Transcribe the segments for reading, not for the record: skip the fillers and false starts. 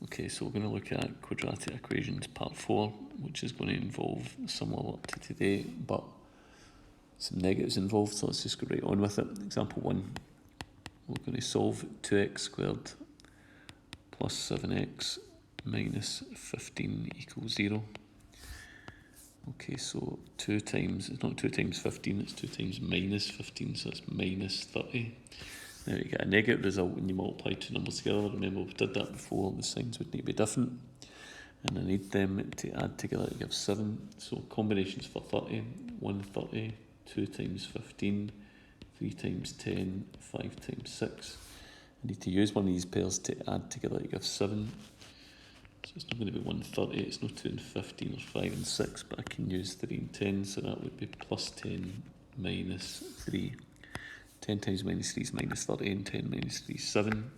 Okay, so we're going to look at quadratic equations part 4, which is going to involve similar work to today, but some negatives involved, so let's just go right on with it. Example 1, we're going to solve 2x squared plus 7x minus 15 equals 0. Okay, so 2 times, it's not 2 times 15, it's 2 times minus 15, so it's minus 30. Now you get a negative result when you multiply two numbers together. Remember, we did that before, the signs would need to be different. And I need them to add together to give 7. So combinations for 30, 130, 2 times 15, 3 times 10, 5 times 6. I need to use one of these pairs to add together to give 7. So it's not going to be 130, it's not 2 and 15 or 5 and 6, but I can use 3 and 10, so that would be plus 10 minus 3. 10 times minus 3 is minus 30, and 10 minus 3 is 7.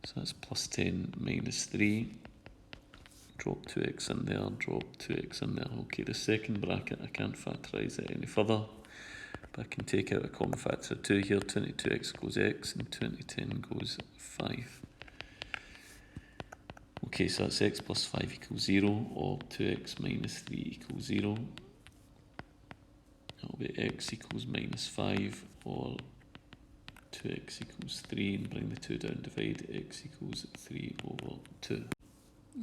So that's plus 10 minus 3. Drop 2x in there, drop 2x in there. Okay, the second bracket, I can't factorise it any further, but I can take out a common factor of 2 here. 22x goes x, and 2 into 10 goes 5. Okay, so that's x plus 5 equals 0, or 2x minus 3 equals 0. That'll be x equals minus 5, or 2x equals 3, and bring the 2 down, divide, x equals 3 over 2.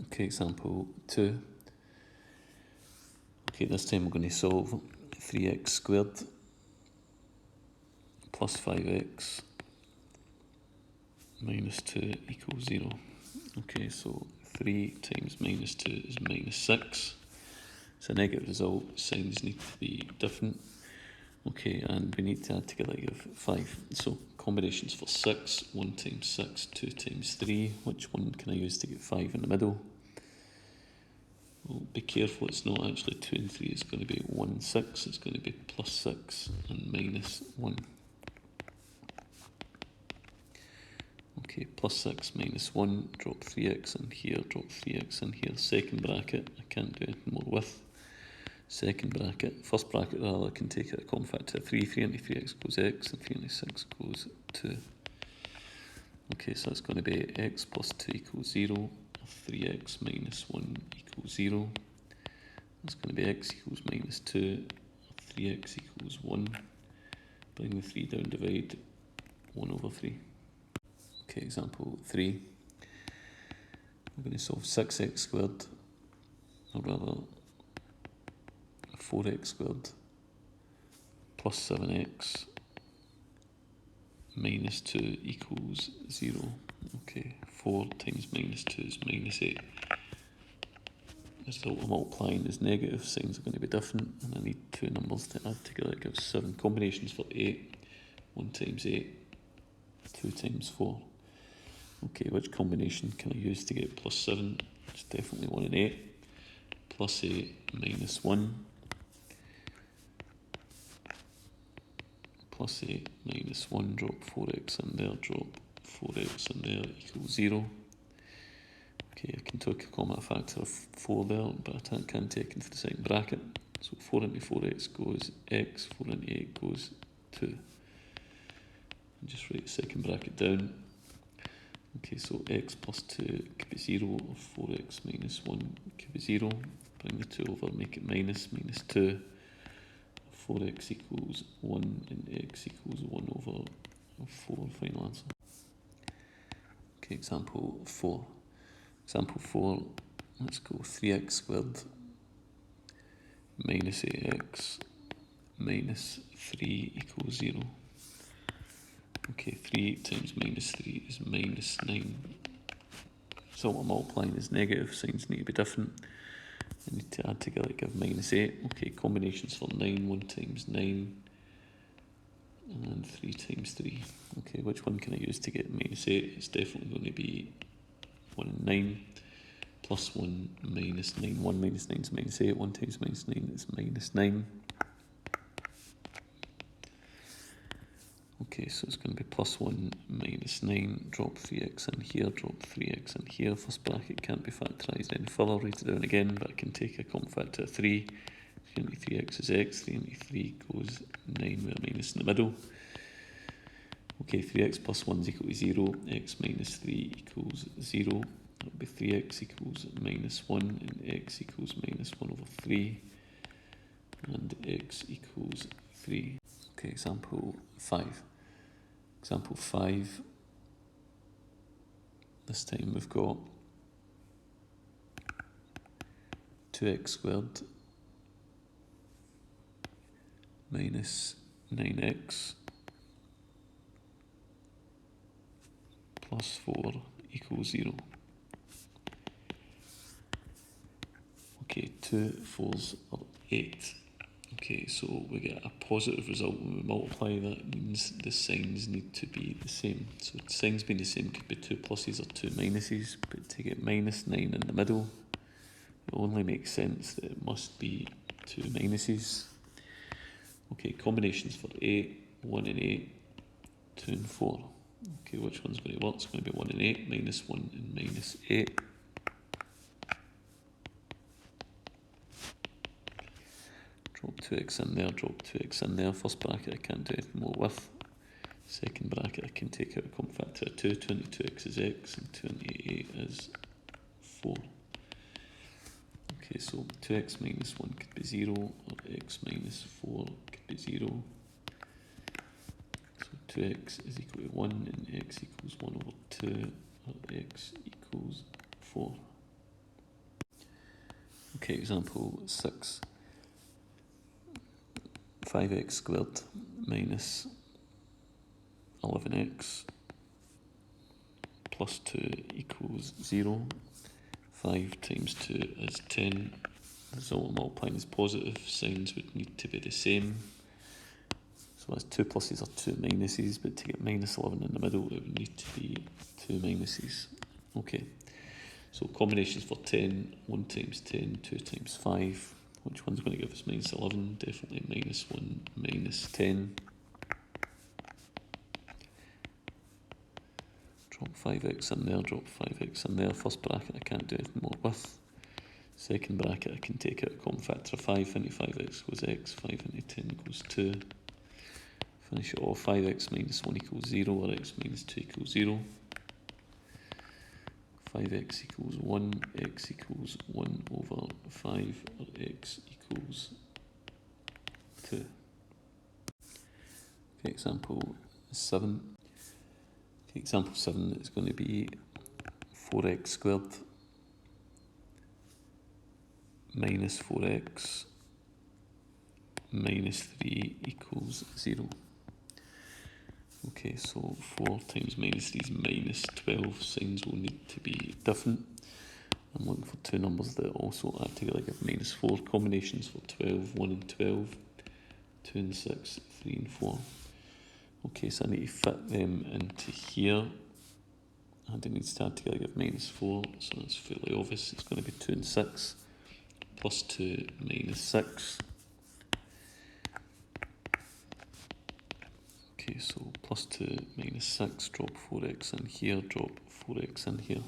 Okay, example 2. Okay, this time we're going to solve 3x squared plus 5x minus 2 equals 0. Okay, so 3 times minus 2 is minus 6. It's a negative result, signs need to be different. Okay, and we need to add together to give 5. So combinations for 6, 1 times 6, 2 times 3. Which one can I use to get 5 in the middle? Well, be careful, it's not actually 2 and 3, it's going to be 1, 6. It's going to be plus 6 and minus 1. Okay, plus 6 minus 1, drop 3x in here, drop 3x in here. Second bracket, I can't do anything more with. Second bracket, first bracket rather, I can take out a common factor of 3. 3 into 3x goes x, and 3 into 6 goes 2. Okay, so it's going to be x plus 2 equals 0, or 3x minus 1 equals 0. That's going to be x equals minus 2, or 3x equals 1. Bring the 3 down, divide 1 over 3. Okay, example 3. We're going to solve 6x squared, or rather 4x squared plus 7x minus 2 equals 0. Okay, 4 times minus 2 is minus 8. The result of multiplying is negative, signs are going to be different, and I need two numbers to add together to give 7. Combinations for 8, 1 times 8, 2 times 4. Okay, which combination can I use to get plus 7? It's definitely 1 and 8. Plus 8 minus 1. Plus 8 minus 1, drop 4x in there, drop 4x in there, equals 0. Okay, I can take a common factor of 4 there, but I can't take into the second bracket. So 4 into 4x goes x, 4 into 8 goes 2. And just write the second bracket down. Okay, so x plus 2 could be 0, or 4x minus 1 could be 0. Bring the 2 over, make it minus, minus 2. 4x equals 1, and x equals 1 over 4, final answer. Okay, example 4. Example 4, let's go 3x squared minus 8x minus 3 equals 0. Okay, 3 times minus 3 is minus 9. So what I'm multiplying is negative, signs need to be different. I need to add together to give minus 8. Okay, combinations for 9, 1 times 9, and 3 times 3. Okay, which one can I use to get minus 8? It's definitely going to be 1 and 9, plus 1 minus 9. 1 minus 9 is minus 8, 1 times minus 9 is minus 9. Okay, so it's going to be plus 1 minus 9, drop 3x in here, drop 3x in here. First bracket can't be factorised any further, write it down again, but I can take a common factor of 3. 3 into 3x is x, 3 into 3 goes 9 with a minus in the middle. Okay, 3x plus 1 is equal to 0, x minus 3 equals 0. it'll be 3x equals minus 1 and x equals minus 1 over 3 and x equals 3. Okay, example 5. Example 5, this time we've got 2x squared minus 9x plus 4 equals 0. Okay, 2 4s are 8. Okay, so we get a positive result when we multiply. That means the signs need to be the same. So the signs being the same could be 2 pluses or 2 minuses, but to get minus 9 in the middle, it only makes sense that it must be 2 minuses. Okay, combinations for 8, 1 and 8, 2 and 4. Okay, which one's going to work? It's going to be 1 and 8, minus 1 and minus 8. Drop 2x in there, drop 2x in there. First bracket I can't do anything more with. Second bracket I can take out a common factor of 2. 22x is x and 28 is 4. Okay, so 2x minus 1 could be 0, or x minus 4 could be 0. So 2x is equal to 1 and x equals 1 over 2, or x equals 4. Okay, example 6. 5x squared minus 11x plus 2 equals 0. 5 times 2 is 10. The result of multiplying is positive. Signs would need to be the same. So as 2 pluses are 2 minuses, but to get minus 11 in the middle, it would need to be 2 minuses. Okay, so combinations for 10, 1 times 10, 2 times 5. Which one's going to give us minus 11? Definitely minus 1, minus 10. Drop 5x in there, drop 5x in there. First bracket I can't do anything more with. Second bracket I can take out a common factor of 5. Into 5x equals x, 5 into 10 equals 2. Finish it off, 5x minus 1 equals 0, or x minus 2 equals 0. 5x equals 1, x equals 1 over 5, or x equals 2. Okay, example 7. Okay, example 7 is going to be 4x squared minus 4x minus 3 equals 0. Okay, so 4 times minus 3 is minus 12. Signs will need to be different. I'm looking for two numbers that also add together give minus 4. Combinations for 12, 1 and 12, 2 and 6, 3 and 4. Okay, so I need to fit them into here. And it needs to add together give minus 4, so that's fairly obvious. It's going to be 2 and 6, plus 2 minus 6. Okay, so plus 2 minus 6, drop 4x in here, drop 4x in here.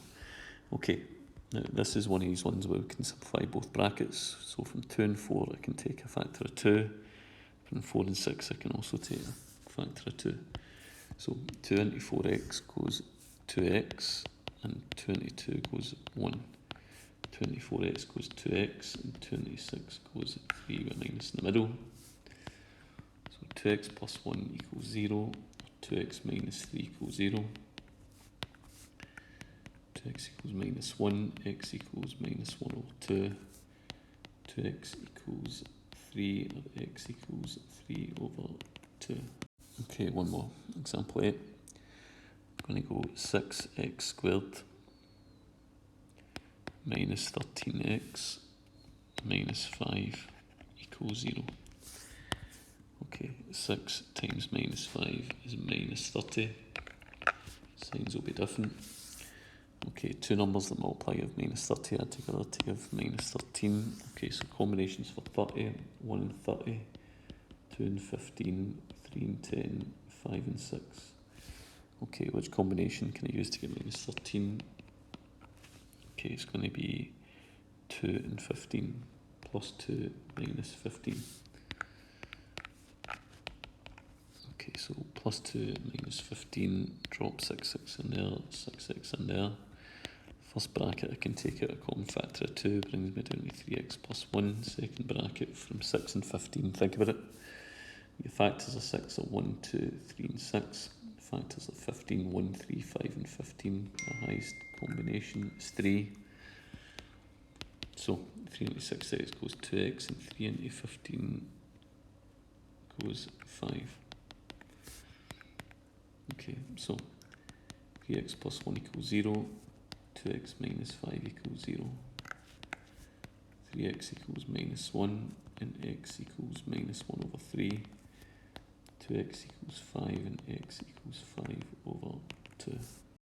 Okay, now this is one of these ones where we can simplify both brackets. So from 2 and 4 I can take a factor of 2. From 4 and 6 I can also take a factor of 2. So 2 into 4x goes 2x, and 2 into 2 goes 1. 2 into 4x goes 2x, and 2 into 6 goes 3 with minus in the middle. 2x plus 1 equals 0, 2x minus 3 equals 0, 2x equals minus 1, x equals minus 1 over 2, 2x equals 3, or x equals 3 over 2. Okay, one more. Example 8. I'm going to go 6x squared minus 13x minus 5 equals 0. Okay, 6 times minus 5 is minus 30. Signs will be different. Okay, two numbers that multiply give minus 30 add together to give minus 13. Okay, so combinations for 30, 1 and 30, 2 and 15, 3 and 10, 5 and 6. Okay, which combination can I use to get minus 13? Okay, it's going to be 2 and 15 plus 2 minus 15. Okay, so plus 2 minus 15, drop 6 in there, 6 in there. First bracket I can take out a common factor of 2, brings me down to 3x plus 1. Second bracket from 6 and 15, think about it. Your factors of 6 are 1, 2, 3 and 6. Factors of 15, 1, 3, 5 and 15. The highest combination is 3. So 3 into 6x goes 2x and 3 into 15 goes 5. Okay, so 3x plus 1 equals 0. 2x minus 5 equals 0. 3x equals minus 1 and x equals minus 1 over 3. 2x equals 5 and x equals 5 over 2.